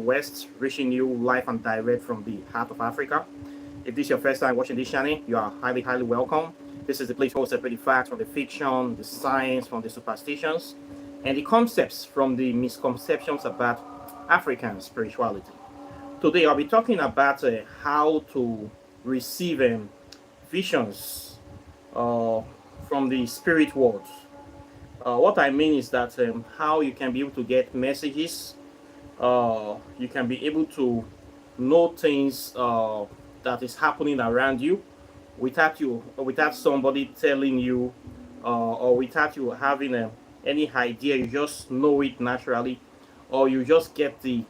West, reaching you live and direct from the heart of Africa. If this is your first time watching this channel, you are highly, highly welcome. This is the place where we separate the facts from the fiction, the science from the superstitions, and the concepts from the misconceptions about African spirituality. Today, I'll be talking about how to receive visions uh, from the spirit world. What I mean is that how you can be able to get messages, you can be able to know things that is happening around you without somebody telling you, or without you having any idea. You just know it naturally, or you just get the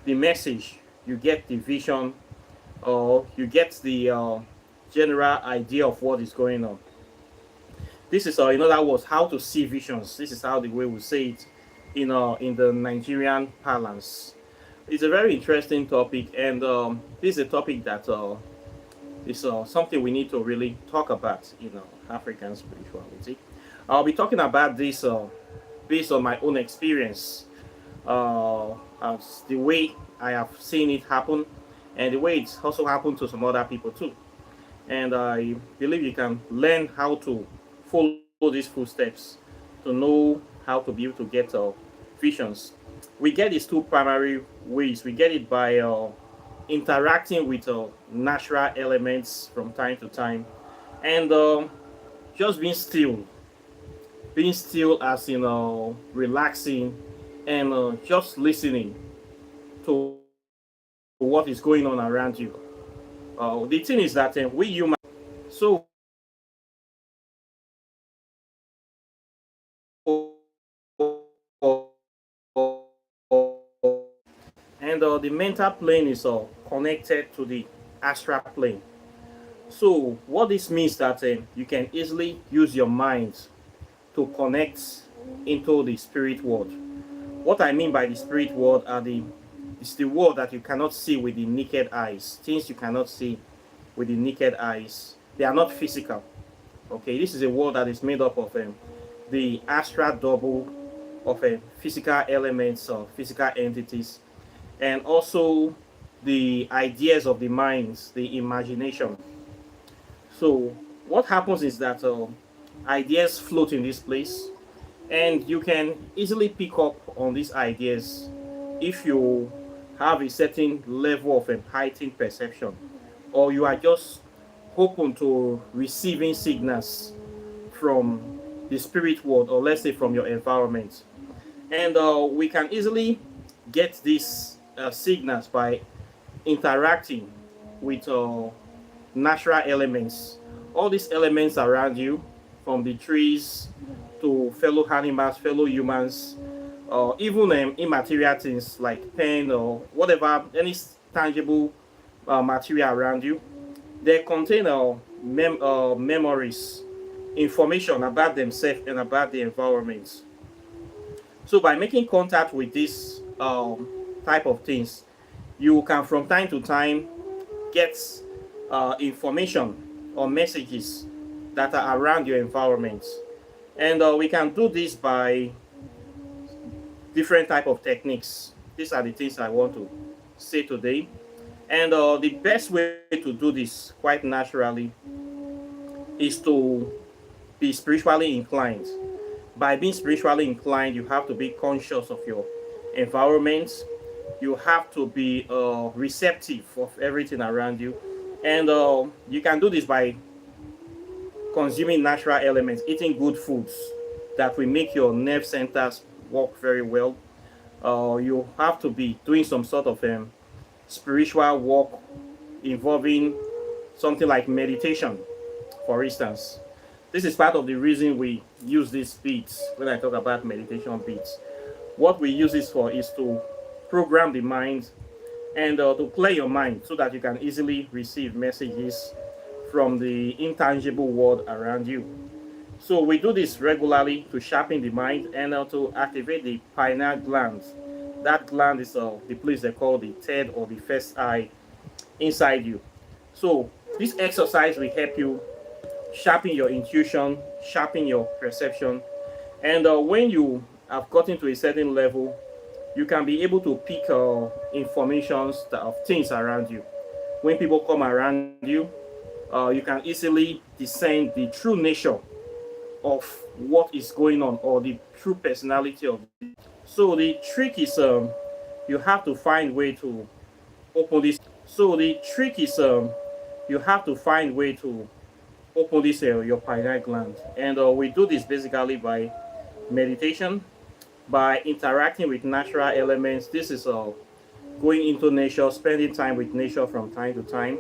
message, you get the vision, or you get the general idea of what is going on. This is, in other words, how to see visions. This is how the way we say it in the Nigerian parlance. It's a very interesting topic, and this is a topic that is something we need to really talk about in African spirituality. I'll be talking about this based on my own experience, as the way I have seen it happen, and the way it's also happened to some other people too. And I believe you can learn how to follow these footsteps to know how to be able to get visions. We get these two primary ways. We get it by interacting with natural elements from time to time, and just being still as in relaxing, and just listening to what is going on around you. The thing is that we human, so and the mental plane is connected to the astral plane. So what this means that you can easily use your mind to connect into the spirit world. What I mean by the spirit world is the world that you cannot see with the naked eyes. Things you cannot see with the naked eyes. They are not physical. Okay, this is a world that is made up of the astral double of physical elements or physical entities, and also the ideas of the minds, the imagination. So what happens is that ideas float in this place, and you can easily pick up on these ideas if you have a certain level of heightened perception, or you are just open to receiving signals from the spirit world, or let's say from your environment. And we can easily get these signals by interacting with natural elements. All these elements around you, from the trees to fellow animals, fellow humans, even immaterial things like pen or whatever, any tangible material around you, they contain memories, information about themselves and about the environment. So by making contact with this type of things, you can from time to time get information or messages that are around your environment. And we can do this by different type of techniques. These are the things I want to say today. And the best way to do this quite naturally is to be spiritually inclined. By being spiritually inclined, you have to be conscious of your environment. You have to be receptive of everything around you. And you can do this by consuming natural elements, eating good foods that will make your nerve centers work very well. You have to be doing some sort of spiritual work involving something like meditation, for instance. This is part of the reason we use these beats when I talk about meditation beats. What we use this for is to program the mind, and to play your mind so that you can easily receive messages from the intangible world around you. So we do this regularly to sharpen the mind, and to activate the pineal gland. That gland is the place they call the third or the first eye inside you. So this exercise will help you sharpen your intuition, sharpen your perception, and when you have gotten to a certain level, you can be able to pick informations of things around you. When people come around you, you can easily discern the true nature of what is going on, or the true personality of it. So the trick is you have to find way to open this. So the trick is you have to find way to open this your pineal gland, and we do this basically by meditation, by interacting with natural elements. This is going into nature, spending time with nature from time to time,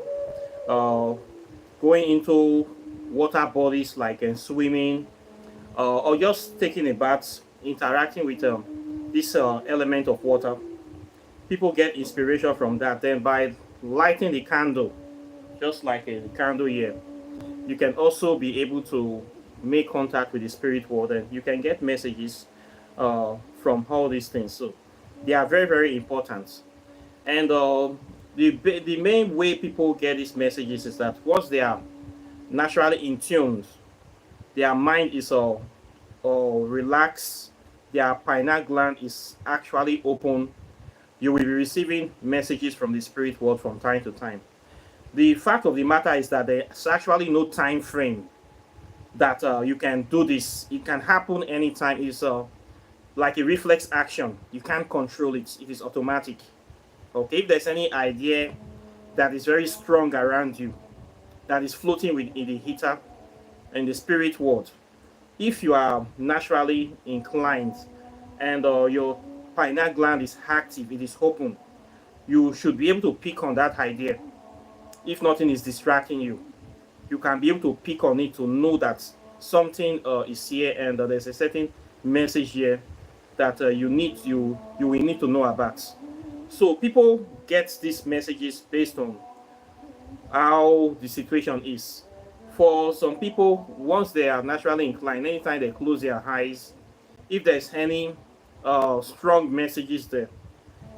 uh, going into water bodies like swimming, or just taking a bath, interacting with this element of water. People get inspiration from that. Then by lighting the candle, just like a candle here, you can also be able to make contact with the spirit world, and you can get messages from all these things. So they are very, very important. And the main way people get these messages is that once they are naturally in tune, their mind is relaxed, their pineal gland is actually open, you will be receiving messages from the spirit world from time to time. The fact of the matter is that there's actually no time frame that you can do this. It can happen anytime. It's like a reflex action. You can't control it. It is automatic. Okay, if there's any idea that is very strong around you, that is floating in the ether, in the spirit world, if you are naturally inclined and your pineal gland is active, it is open, you should be able to pick on that idea. If nothing is distracting you, you can be able to pick on it to know that something is here, and there's a certain message here that you will need to know about. So people get these messages based on how the situation is. For some people, once they are naturally inclined, anytime they close their eyes, if there's any strong messages there,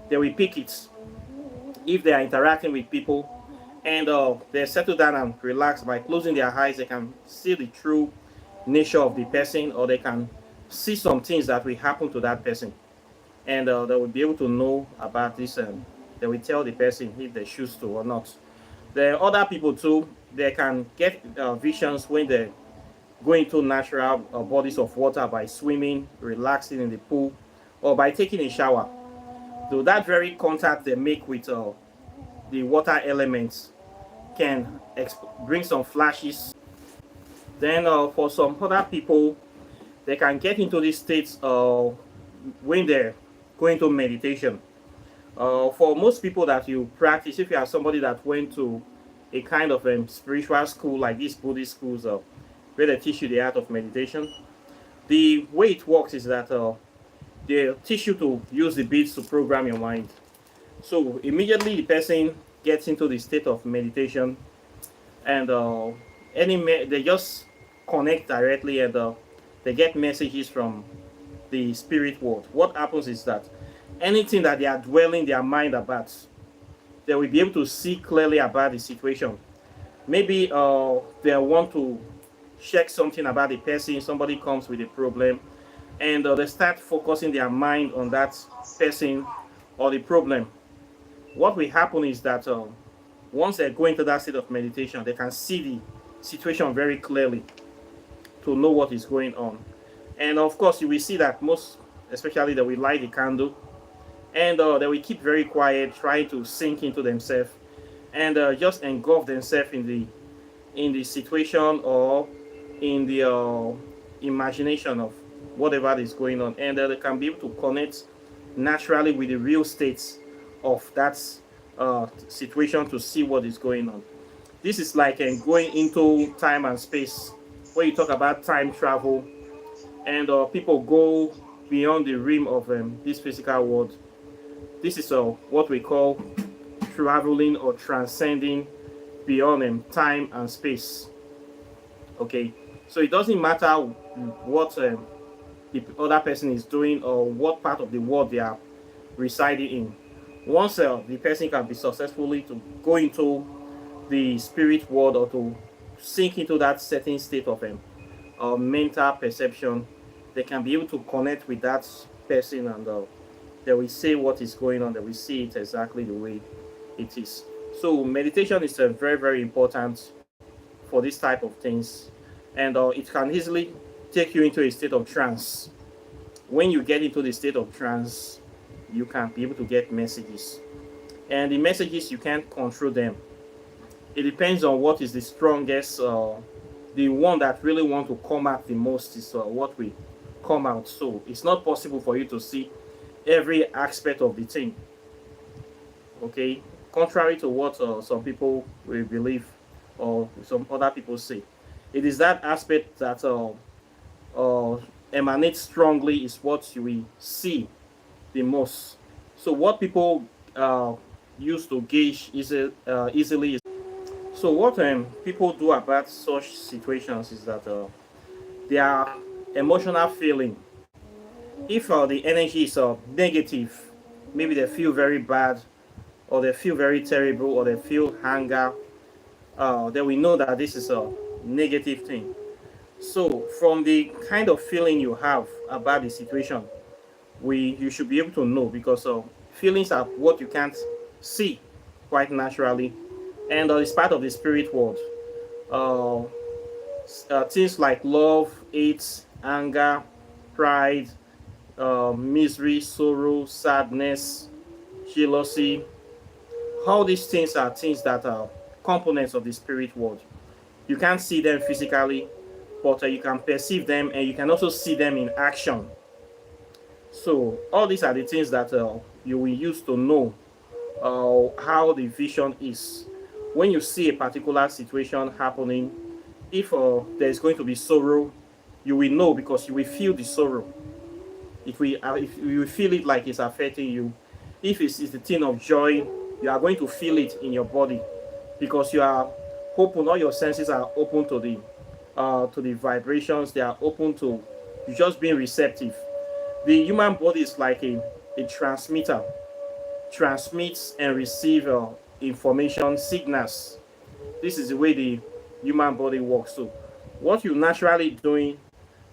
they will pick it. If they are interacting with people and they settle down and relax by closing their eyes, they can see the true nature of the person, or they can see some things that will happen to that person, and they will be able to know about this, and they will tell the person if they choose to or not. The other people too, they can get visions when they go into natural bodies of water by swimming, relaxing in the pool, or by taking a shower. So that very contact they make with the water elements can bring some flashes. Then for some other people, they can get into this state when they're going to meditation. For most people that you practice, if you are somebody that went to a kind of spiritual school like these Buddhist schools where they teach you the art of meditation, the way it works is that they teach you to use the beats to program your mind. So immediately the person gets into the state of meditation, and they just connect directly, and they get messages from the spirit world. What happens is that anything that they are dwelling their mind about, they will be able to see clearly about the situation. Maybe they want to check something about the person. Somebody comes with a problem, and they start focusing their mind on that person or the problem. What will happen is that once they go into that state of meditation, they can see the situation very clearly to know what is going on. And of course, you will see that most, especially, they will light the candle, and they will keep very quiet, trying to sink into themselves, and just engulf themselves in the situation, or in the imagination of whatever is going on, and they can be able to connect naturally with the real states of that situation to see what is going on. This is like going into time and space, where you talk about time travel, and people go beyond the rim of this physical world. This is what we call traveling or transcending beyond time and space. Okay, so it doesn't matter what the other person is doing, or what part of the world they are residing in. Once the person can be successfully to go into the spirit world, or to sink into that certain state of mental perception, they can be able to connect with that person, and They will say what is going on. They will see it exactly the way it is. So meditation is very, very important for this type of things, and it can easily take you into a state of trance. When you get into the state of trance, you can be able to get messages, and the messages you can't control them. It depends on what is the strongest. The one that really want to come out the most is what will come out. So it's not possible for you to see every aspect of the thing. Okay, contrary to what some people will believe or some other people say, it is that aspect that uh, emanates strongly is what you will see the most. So what people use to gauge easily is, so what people do about such situations is that their emotional feeling, if the energy is negative, maybe they feel very bad, or they feel very terrible, or they feel anger, then we know that this is a negative thing. So from the kind of feeling you have about the situation, you should be able to know, because feelings are what you can't see quite naturally, and it's part of the spirit world. Uh, Things like love, hate, anger, pride, misery, sorrow, sadness, jealousy. All these things are things that are components of the spirit world. You can't see them physically, but you can perceive them, and you can also see them in action. So all these are the things that you will use to know how the vision is. When you see a particular situation happening, if there is going to be sorrow, you will know, because you will feel the sorrow. If you will feel it like it's affecting you. If it's the thing of joy, you are going to feel it in your body, because you are open. All your senses are open to the vibrations. They are open to you just being receptive. The human body is like a transmitter, transmits and receives information signals. This is the way the human body works. So what you naturally doing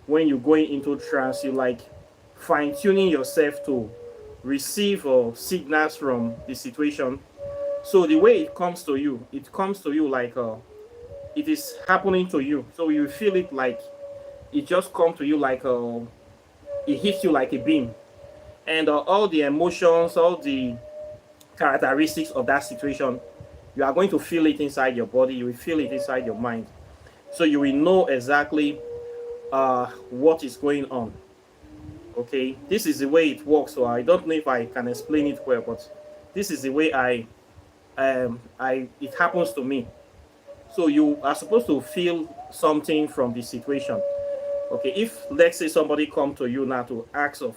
when you're going into trance, you like fine-tuning yourself to receive signals from the situation. So the way it comes to you like it is happening to you. So you feel it like it just come to you like it hits you like a beam, and all the emotions, all the characteristics of that situation, you are going to feel it inside your body. You will feel it inside your mind. So you will know exactly what is going on. Okay, this is the way it works. So I don't know if I can explain it well, but this is the way I it happens to me. So you are supposed to feel something from the situation. Okay, if let's say somebody come to you now to ask of,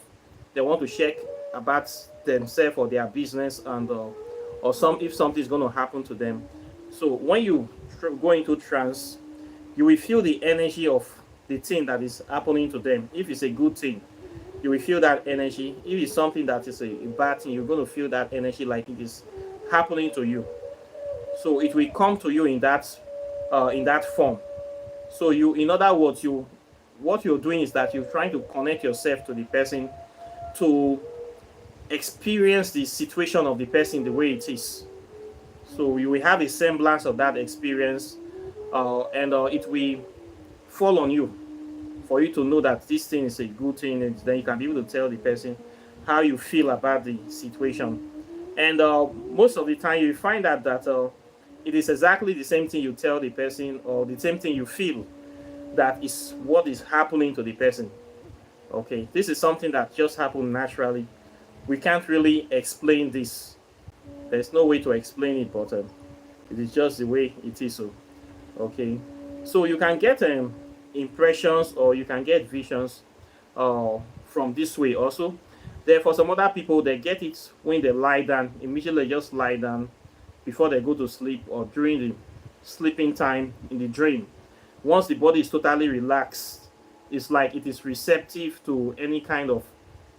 they want to check about themselves or their business, and or some if something is going to happen to them. So when you go into trance, you will feel the energy of the thing that is happening to them. If it's a good thing, you will feel that energy. If it's something that is a bad thing, you're going to feel that energy like it is happening to you. So it will come to you in that form. So you, in other words, what you're doing is that you're trying to connect yourself to the person, to experience the situation of the person the way it is. So you will have a semblance of that experience, and it will fall on you for you to know that this thing is a good thing, and then you can be able to tell the person how you feel about the situation. And most of the time, you find out that it is exactly the same thing you tell the person, or the same thing you feel, that is what is happening to the person. Okay, this is something that just happened naturally. We can't really explain this. There's no way to explain it, but it is just the way it is. So, okay, so you can get impressions, or you can get visions from this way also. Therefore, some other people, they get it when they lie down. Immediately, just lie down before they go to sleep, or during the sleeping time in the dream. Once the body is totally relaxed, it's like it is receptive to any kind of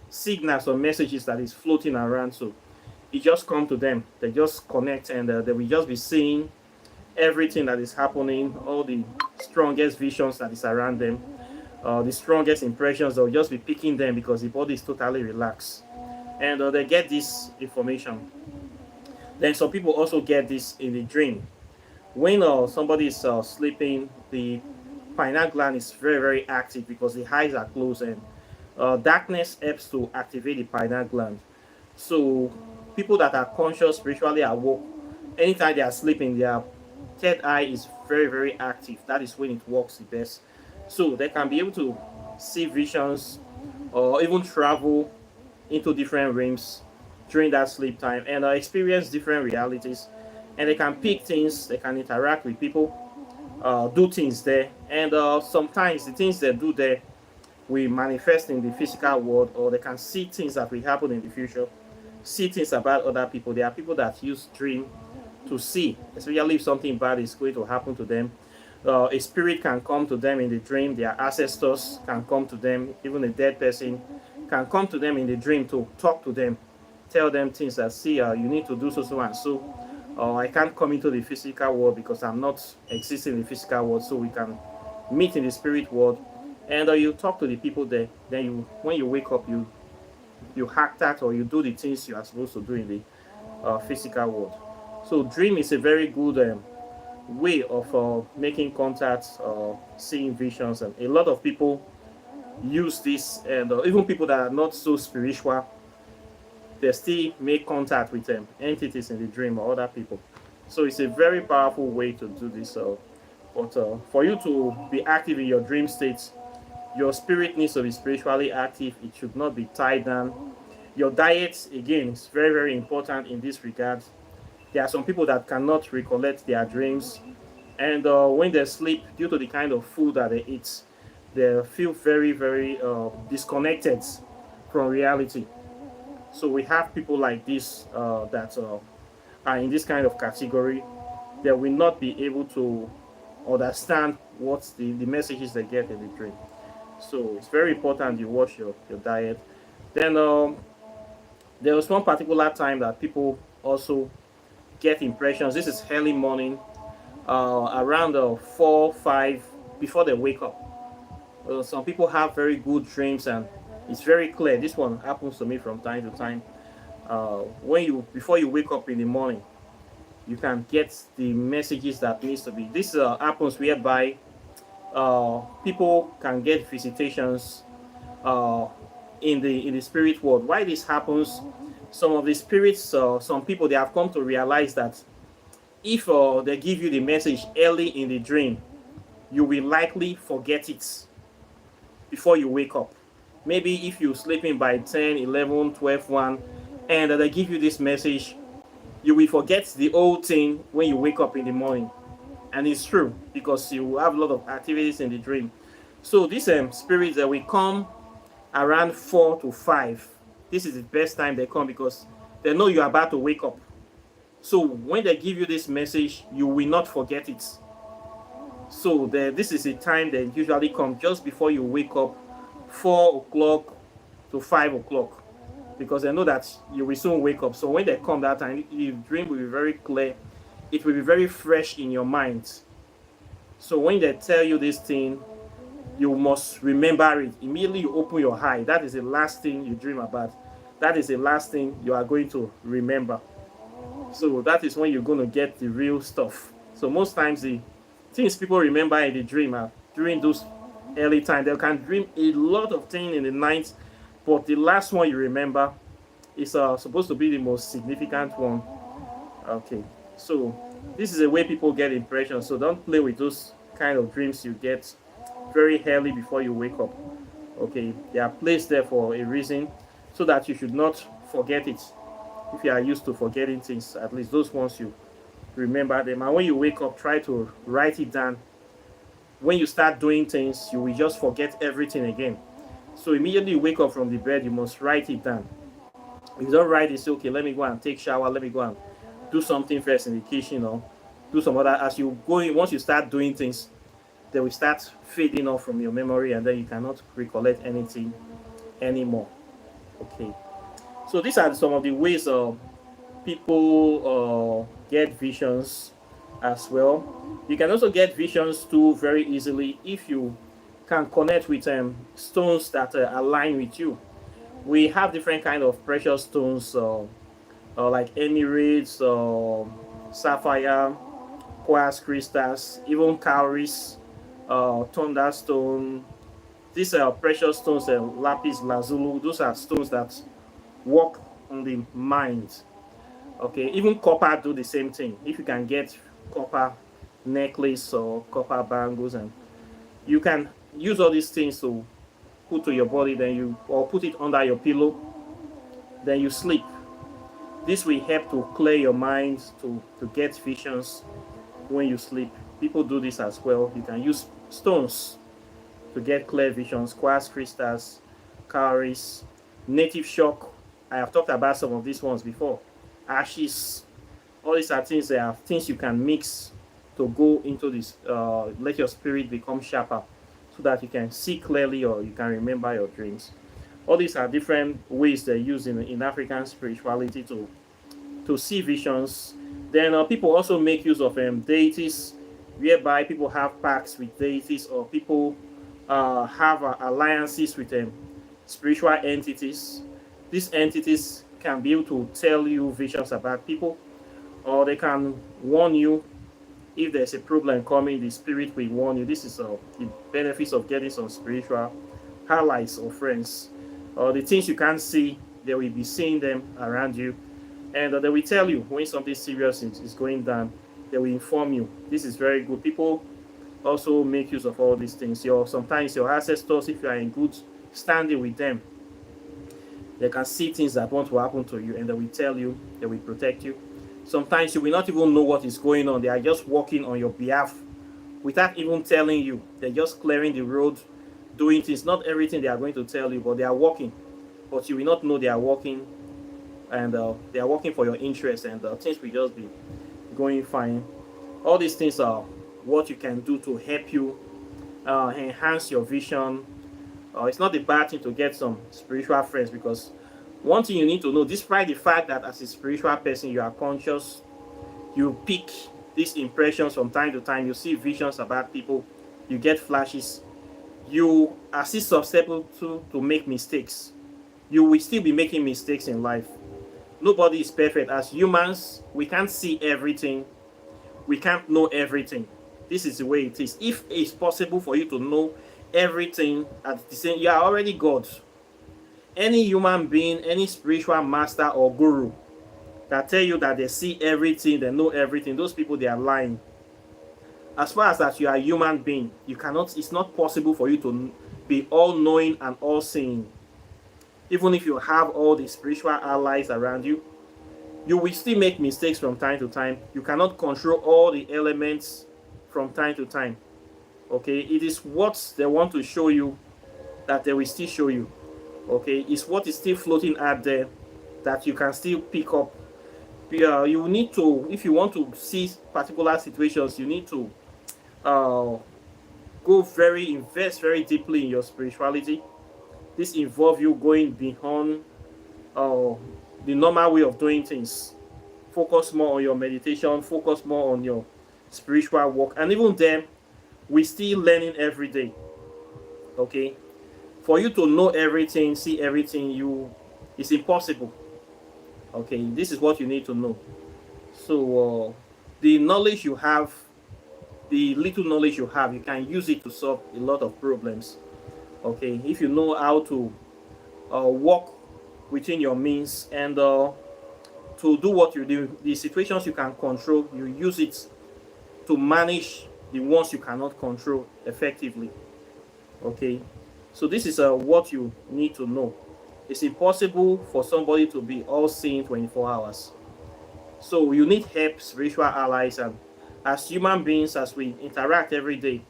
signals or messages that is floating around. So it just come to them. They just connect, and they will just be seeing everything that is happening, all the strongest visions that is around them, the strongest impressions. They'll just be picking them because the body is totally relaxed. and they get this information. Then some people also get this in the dream. When somebody is sleeping, the pineal gland is very, very active because the eyes are closed, and darkness helps to activate the pineal gland. So people that are conscious, spiritually awoke, anytime they are sleeping, their third eye is very, very active. That is when it works the best. So they can be able to see visions or even travel into different realms during that sleep time, and experience different realities. And they can pick things, they can interact with people, do things there. And sometimes the things they do there will manifest in the physical world, or they can see things that will happen in the future, see things about other people. There are people that use dream to see, especially if something bad is going to happen to them. A spirit can come to them in the dream. Their ancestors can come to them. Even a dead person can come to them in the dream to talk to them, tell them things that, see, you need to do so, so, and so. I can't come into the physical world because I'm not existing in the physical world, so we can meet in the spirit world. And you talk to the people there. Then when you wake up, you hack that, or you do the things you are supposed to do in the physical world. So dream is a very good way of making contacts, seeing visions, and a lot of people use this. And even people that are not so spiritual, they still make contact with entities in the dream or other people. So it's a very powerful way to do this. But for you to be active in your dream states, your spirit needs to be spiritually active. It should not be tied down. Your diet, again, is very, very important in this regard. There are some people that cannot recollect their dreams, and when they sleep, due to the kind of food that they eat, they feel very, very disconnected from reality. So we have people like this that are in this kind of category. They will not be able to understand what the messages they get in the dream. So it's very important you watch your diet. Then there was one particular time that people also get impressions. This is early morning, around 4, 5, before they wake up. Some people have very good dreams, and it's very clear. This one happens to me from time to time. When you before you wake up in the morning, you can get the messages that needs to be. This happens whereby people can get visitations uh, in the spirit world. Why this happens? Some of the spirits, some people, they have come to realize that if they give you the message early in the dream, you will likely forget it before you wake up. Maybe if you're sleeping by 10, 11, 12, 1, and they give you this message, you will forget the old thing when you wake up in the morning. And it's true, because you have a lot of activities in the dream. So these spirits that will come around 4 to 5. This is the best time they come, because they know you're about to wake up. So when they give you this message, you will not forget it. So this is a time they usually come just before you wake up, 4 o'clock to 5 o'clock, because they know that you will soon wake up. So when they come that time, the dream will be very clear. It will be very fresh in your mind. So when they tell you this thing, you must remember it. Immediately you open your eye, that is the last thing you dream about. That is the last thing you are going to remember. So that is when you're going to get the real stuff. So most times the things people remember in the dream are during those early time. They can dream a lot of things in the night, but the last one you remember is supposed to be the most significant one. Okay, so this is a way people get impressions. So don't play with those kind of dreams you get very early before you wake up. Okay, they are placed there for a reason, so that you should not forget it. If you are used to forgetting things, at least those ones you remember them. And when you wake up, try to write it down. When you start doing things, you will just forget everything again. So immediately you wake up from the bed, you must write it down. If you don't write it, say, okay, let me go and take shower, let me go and do something first in the kitchen, or do some other. As you go in, once you start doing things, they will start fading off from your memory, and then you cannot recollect anything anymore. Okay, so these are some of the ways people get visions as well. You can also get visions too very easily if you can connect with stones that align with you. We have different kind of precious stones, like emeralds, sapphire, quartz crystals, even cowries, thunderstone. These are precious stones, lapis lazuli. Those are stones that work on the mind. Okay, even copper do the same thing. If you can get copper necklace or copper bangles, and you can use all these things to put to your body, then you or put it under your pillow, then you sleep. This will help to clear your mind, to get visions when you sleep. People do this as well. You can use stones to get clear visions, quartz crystals, cowries, native shock. I have talked about some of these ones before. Ashes, all these are things that are things you can mix to go into this, let your spirit become sharper so that you can see clearly or you can remember your dreams. All these are different ways they use in African spirituality to see visions. Then people also make use of deities, whereby people have pacts with deities or people have alliances with spiritual entities. These entities can be able to tell you visions about people, or they can warn you if there's a problem coming. The spirit will warn you. This is the benefits of getting some spiritual allies or friends. The things you can't see, they will be seeing them around you, and they will tell you when something serious is going down. They will inform you. This is very good. People also make use of all these things. Sometimes your ancestors, if you are in good standing with them, they can see things that want to happen to you, and they will tell you. They will protect you. Sometimes you will not even know what is going on. They are just working on your behalf without even telling you. They're just clearing the road, doing things. Not everything they are going to tell you, but they are working. But you will not know they are working, and they are working for your interest, and things will just be going fine. All these things are what you can do to help you enhance your vision. It's not a bad thing to get some spiritual friends, because one thing you need to know, despite the fact that as a spiritual person you are conscious, you pick these impressions from time to time, you see visions about people, you get flashes, you are still susceptible to make mistakes. You will still be making mistakes in life. Nobody is perfect. As humans, we can't see everything, we can't know everything. This is the way it is. If it's possible for you to know everything at the same, you are already God. Any human being, any spiritual master or guru that tell you that they see everything, they know everything, those people, they are lying. As far as that you are a human being, you cannot, it's not possible for you to be all knowing and all seeing. Even if you have all the spiritual allies around you, you will still make mistakes from time to time. You cannot control all the elements from time to time. Okay, it is what they want to show you that they will still show you. Okay, it's what is still floating out there that you can still pick up. You need to, if you want to see particular situations, you need to invest very deeply in your spirituality. This involves you going beyond the normal way of doing things. Focus more on your meditation, focus more on your spiritual work, and even then, we're still learning every day. Okay, for you to know everything, see everything, it's impossible. Okay, this is what you need to know. So the knowledge you have, the little knowledge you have, you can use it to solve a lot of problems. Okay, if you know how to work within your means, and to do what you do, the situations you can control, you use it to manage the ones you cannot control effectively. Okay, so this is what you need to know. It's impossible for somebody to be all seeing 24 hours. So you need help, spiritual allies, and as human beings, as we interact every day,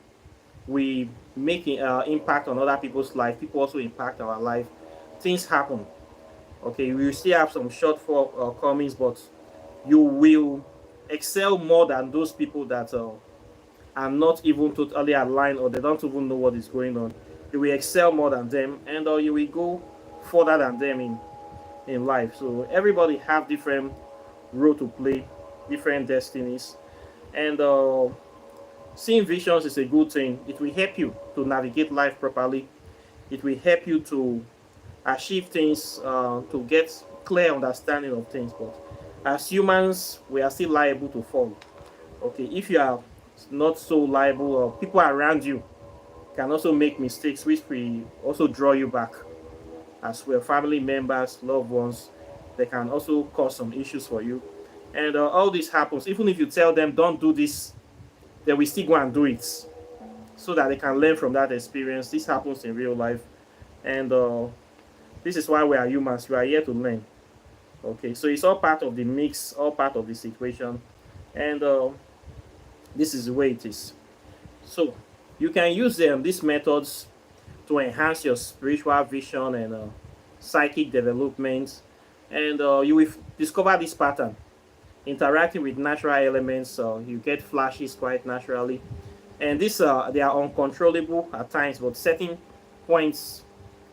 we make impact on other people's life. People also impact our life. Things happen. Okay, we will still have some shortcomings, but you will excel more than those people that are not even totally aligned, or they don't even know what is going on. You will excel more than them, and you will go further than them in life. So everybody have different role to play, different destinies, and seeing visions is a good thing. It will help you to navigate life properly. It will help you to achieve things, to get clear understanding of things. But as humans, we are still liable to fall. Okay, if you are not so liable, or people around you can also make mistakes, which will also draw you back as well. Family members, loved ones, they can also cause some issues for you. And all this happens, even if you tell them don't do this, they will still go and do it so that they can learn from that experience. This happens in real life. And this is why we are humans. We are here to learn. Okay, so it's all part of the mix, all part of the situation. And this is the way it is. So you can use these methods to enhance your spiritual vision and psychic development. And you will discover this pattern. Interacting with natural elements, you get flashes quite naturally. And these they are uncontrollable at times, but certain points,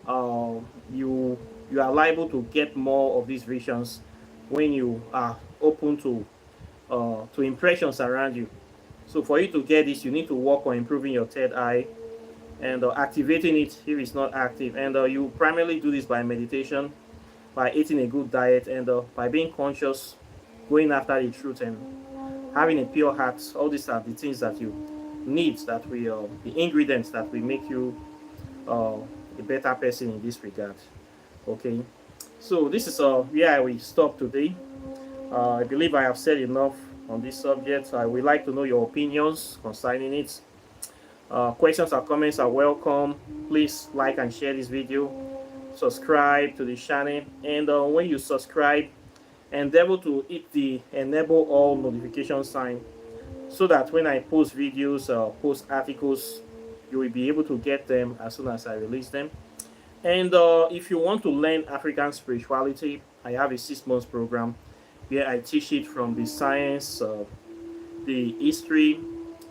uh, you you are liable to get more of these visions when you are open to impressions around you. So for you to get this, you need to work on improving your third eye and activating it if it's not active. And you primarily do this by meditation, by eating a good diet, and by being conscious, going after the truth, and having a pure heart. All these are the things that you need, that we the ingredients that will make you uh, a better person in this regard. Okay, so this is where we stop today. I believe I have said enough on this subject. I would like to know your opinions concerning it. Questions or comments are welcome. Please like and share this video. Subscribe to the channel, and when you subscribe, endeavor to hit the enable all notification sign, so that when I post videos or post articles, you will be able to get them as soon as I release them. And if you want to learn African spirituality, I have a 6 months program where I teach it from the science, the history,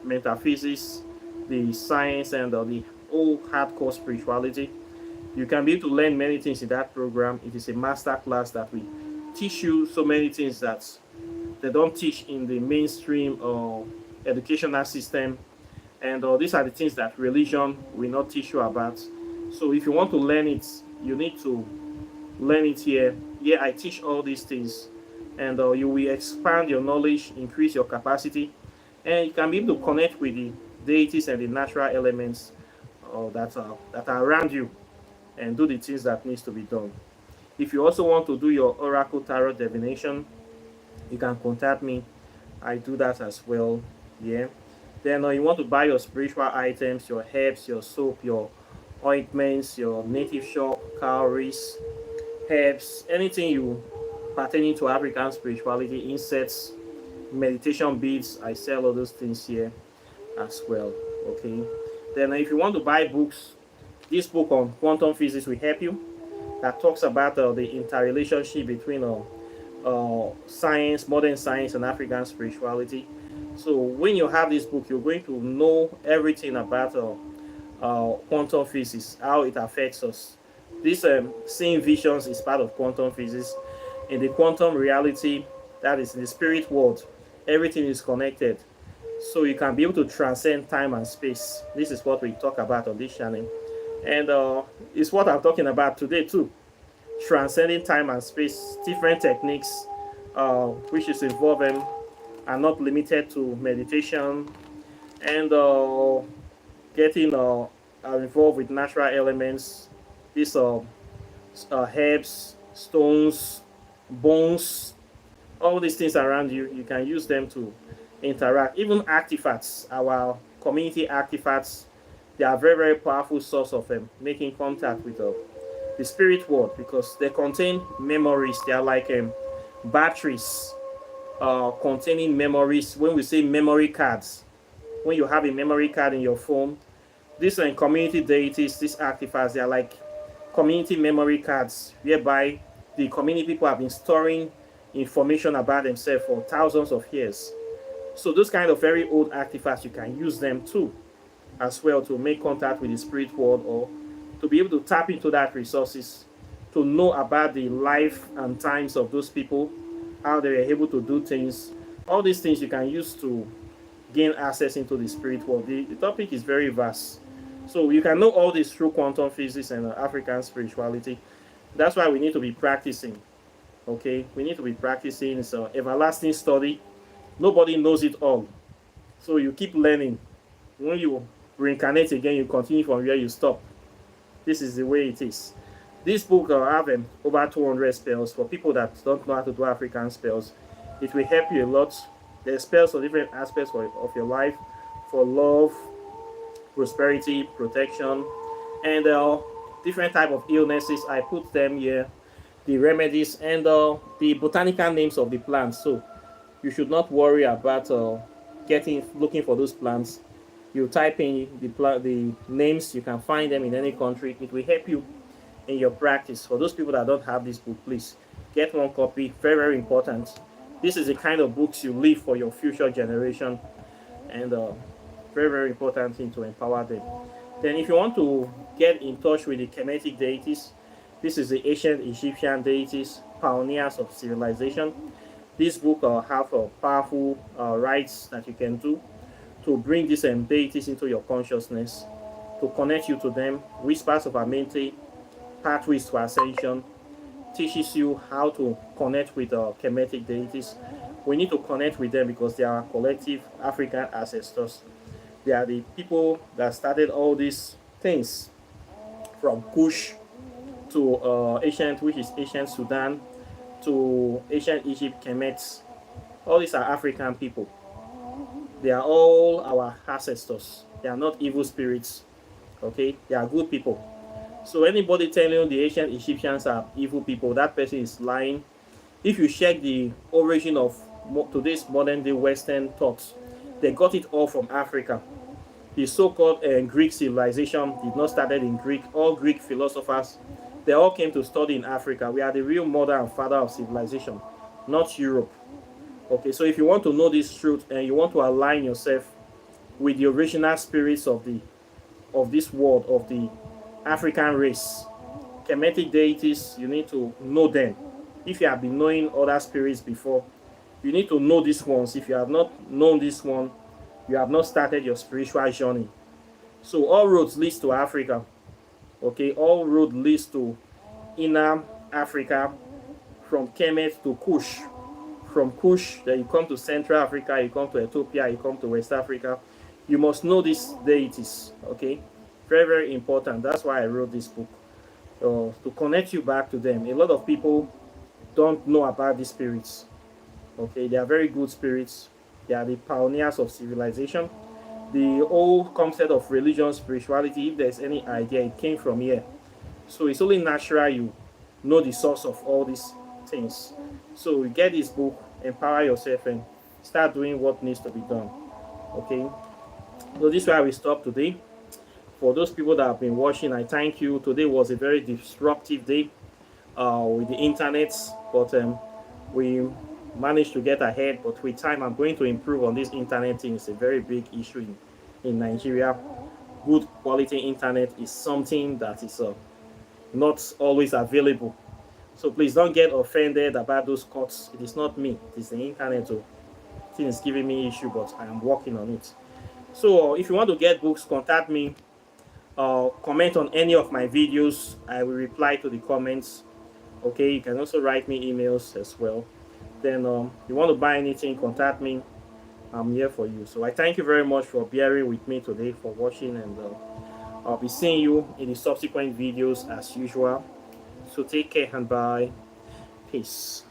metaphysics, the science, and the whole hardcore spirituality. You can be able to learn many things in that program. It is a master class that we teach you so many things that they don't teach in the mainstream educational system. And these are the things that religion will not teach you about. So if you want to learn it, you need to learn it here. Here I teach all these things, and you will expand your knowledge, increase your capacity, and you can be able to connect with the deities and the natural elements that are around you, and do the things that needs to be done. If you also want to do your oracle tarot divination, you can contact me. I do that as well. Yeah. Then you want to buy your spiritual items, your herbs, your soap, your ointments, your native shop, cowries, herbs, anything you pertaining to African spirituality, insects, meditation beads. I sell all those things here as well. Okay. Then if you want to buy books, this book on quantum physics will help you. That talks about the interrelationship between science, modern science, and African spirituality. So when you have this book, you're going to know everything about quantum physics, how it affects us. This seeing visions is part of quantum physics. In the quantum reality, that is in the spirit world, everything is connected. So you can be able to transcend time and space. This is what we talk about on this channel. And it's what I'm talking about today too. Transcending time and space, different techniques which is involving are not limited to meditation, and getting involved with natural elements. These herbs, stones, bones, all these things around you, you can use them to interact. Even artifacts, our community artifacts, they are very, very powerful source of making contact with the spirit world, because they contain memories. They are like batteries containing memories. When we say memory cards, when you have a memory card in your phone, these are community deities, these artifacts, they are like community memory cards, whereby the community people have been storing information about themselves for thousands of years. So those kind of very old artifacts, you can use them too as well to make contact with the spirit world, or to be able to tap into that resources, to know about the life and times of those people, how they were able to do things. All these things you can use to gain access into the spirit world. The topic is very vast. So you can know all this through quantum physics and African spirituality. That's why we need to be practicing. Okay, we need to be practicing. It's an everlasting study. Nobody knows it all, so you keep learning. When you reincarnate again, you continue from where you stop. This is the way it is. This book have over 200 spells for people that don't know how to do African spells. It will help you a lot. There's spells for different aspects of your life, for love, prosperity, protection, and different type of illnesses. I put them here, the remedies, and the botanical names of the plants. So you should not worry about looking for those plants. You type in the names, you can find them in any country. It will help you in your practice. For those people that don't have this book, please get one copy. Very, very important. This is the kind of books you leave for your future generation, and very, very important thing to empower them. Then if you want to get in touch with the Kemetic deities, this is the ancient Egyptian deities, pioneers of civilization. This book have powerful rites that you can do to bring these deities into your consciousness, to connect you to them. Whispers of Amente, Pathways to Ascension, teaches you how to connect with Kemetic deities. We need to connect with them because they are collective African ancestors. They are the people that started all these things, from Kush to ancient Sudan, to ancient Egypt, Kemets. All these are African people. They are all our ancestors. They are not evil spirits. Okay, they are good people. So anybody telling you the ancient Egyptians are evil people, that person is lying. If you check the origin of today's modern day Western thoughts, they got it all from Africa. The so-called Greek civilization did not start in Greek. All Greek philosophers, they all came to study in Africa. We are the real mother and father of civilization, not Europe. Okay, so if you want to know this truth and you want to align yourself with the original spirits of this world, of the African race, Kemetic deities, you need to know them. If you have been knowing other spirits before, you need to know these ones. If you have not known this one, you have not started your spiritual journey. So all roads leads to Africa. Okay, all road leads to inner Africa, from Kemet to Kush. From Kush, then you come to Central Africa, you come to Ethiopia, you come to West Africa. You must know these deities. Okay, very, very important. That's why I wrote this book, to connect you back to them. A lot of people don't know about these spirits. Okay, they are very good spirits. They are the pioneers of civilization. The whole concept of religion, spirituality, if there's any idea, it came from here. So it's only natural you know the source of all these things. So you get this book, empower yourself, and start doing what needs to be done. Okay, so this is where we stop today. For those people that have been watching, I thank you. Today was a very disruptive day with the internet, but we managed to get ahead. But with time, I'm going to improve on this internet thing. It's a very big issue in Nigeria. Good quality internet is something that is not always available. So please don't get offended about those cuts. It is not me. It is the internet. So it is giving me issue, but I am working on it. So if you want to get books, contact me. Comment on any of my videos. I will reply to the comments. Okay, you can also write me emails as well. Then you want to buy anything, contact me. I'm here for you. So I thank you very much for bearing with me today, for watching, and I'll be seeing you in the subsequent videos as usual. So take care and bye. Peace.